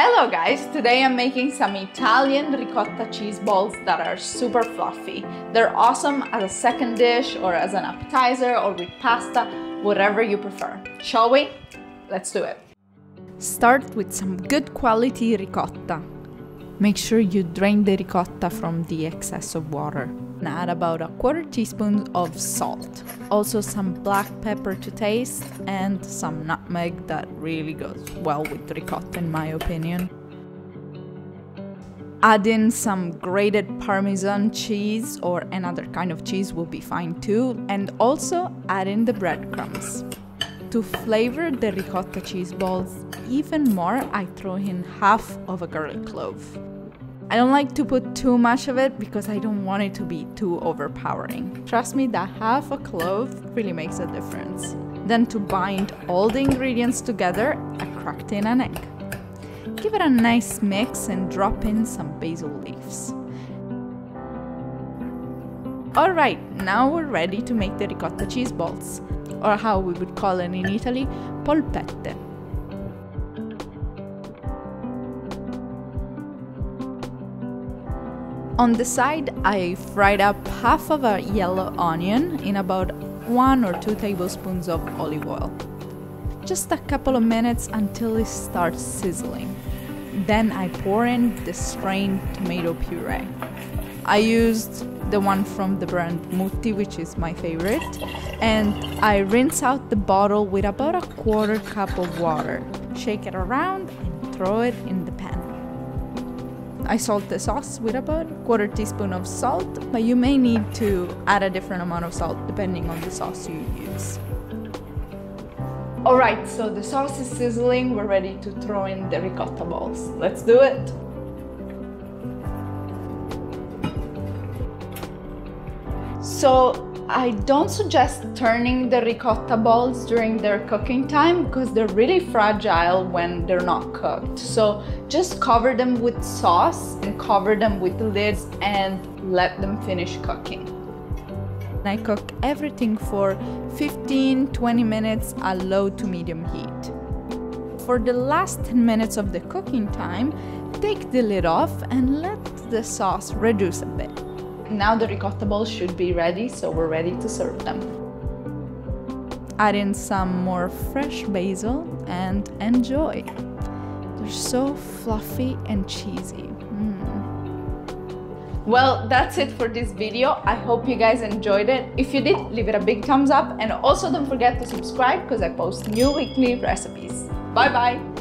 Hello guys, today I'm making some Italian ricotta cheese balls that are super fluffy. They're awesome as a second dish or as an appetizer or with pasta, whatever you prefer. Shall we? Let's do it. Start with some good quality ricotta. Make sure you drain the ricotta from the excess of water. And add about 1/4 teaspoon of salt. Also some black pepper to taste and some nutmeg that really goes well with ricotta in my opinion. Add in some grated parmesan cheese or another kind of cheese will be fine too. And also add in the breadcrumbs. To flavor the ricotta cheese balls even more, I throw in half of a garlic clove. I don't like to put too much of it because I don't want it to be too overpowering. Trust me, that half a clove really makes a difference. Then to bind all the ingredients together, I cracked in an egg. Give it a nice mix and drop in some basil leaves. Alright, now we're ready to make the ricotta cheese balls, or how we would call it in Italy, polpette. On the side, I fried up half of a yellow onion in about 1 or 2 tablespoons of olive oil. Just a couple of minutes until it starts sizzling. Then I pour in the strained tomato puree. I used the one from the brand Mutti, which is my favorite, and I rinse out the bottle with about 1/4 cup of water. Shake it around and throw it in the pan. I salt the sauce with about 1/4 teaspoon of salt, but you may need to add a different amount of salt depending on the sauce you use. Alright, so the sauce is sizzling, we're ready to throw in the ricotta balls. Let's do it! So I don't suggest turning the ricotta balls during their cooking time because they're really fragile when they're not cooked. So just cover them with sauce and cover them with the lids and let them finish cooking. I cook everything for 15-20 minutes at low to medium heat. For the last 10 minutes of the cooking time, take the lid off and let the sauce reduce a bit. Now the ricotta balls should be ready, so we're ready to serve them. Add in some more fresh basil and enjoy. They're so fluffy and cheesy. Well, that's it for this video. I hope you guys enjoyed it. If you did, leave it a big thumbs up and also don't forget to subscribe because I post new weekly recipes. Bye bye!